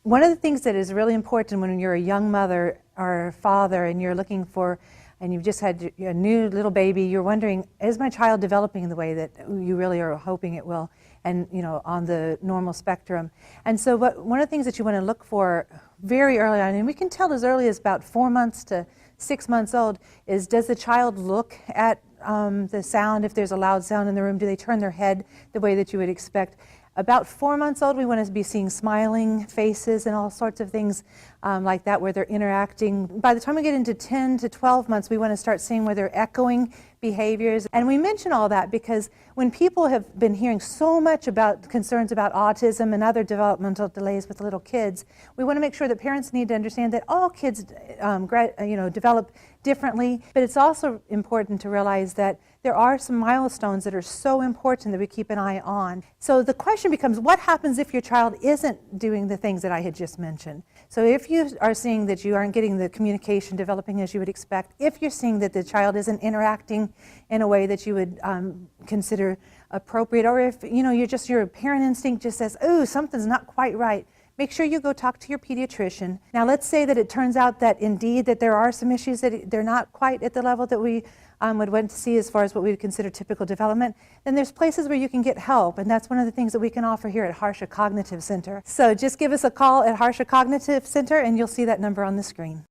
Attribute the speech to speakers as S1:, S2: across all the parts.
S1: One of the things that is really important when you're a young mother or father and you're looking for, and you've just had a new little baby, you're wondering, is my child developing in the way that you really are hoping it will, and on the normal spectrum? And so one of the things that you want to look for very early on, and we can tell as early as about 4 months to 6 months old, is does the child look at the sound? If there's a loud sound in the room, do they turn their head the way that you would expect? About 4 months old, we want to be seeing smiling faces and all sorts of things like that where they're interacting. By the time we get into 10 to 12 months, we want to start seeing where they're echoing behaviors. And we mention all that because when people have been hearing so much about concerns about autism and other developmental delays with little kids, we want to make sure that parents need to understand that all kids develop differently, but it's also important to realize that there are some milestones that are so important that we keep an eye on. So the question becomes, what happens if your child isn't doing the things that I had just mentioned? So if you are seeing that you aren't getting the communication developing as you would expect, if you're seeing that the child isn't interacting in a way that you would consider appropriate, or if your parent instinct just says, oh, something's not quite right, make sure you go talk to your pediatrician. Now let's say that it turns out that indeed that there are some issues that they're not quite at the level that we would want to see as far as what we would consider typical development. Then there's places where you can get help, and that's one of the things that we can offer here at Harsha Cognitive Center. So just give us a call at Harsha Cognitive Center and you'll see that number on the screen.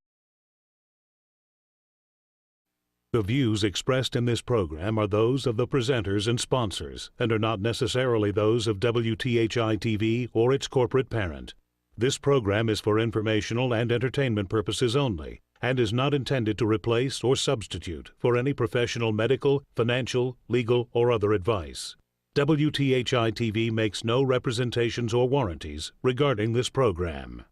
S2: The views expressed in this program are those of the presenters and sponsors and are not necessarily those of WTHI-TV or its corporate parent. This program is for informational and entertainment purposes only and is not intended to replace or substitute for any professional medical, financial, legal, or other advice. WTHI-TV makes no representations or warranties regarding this program.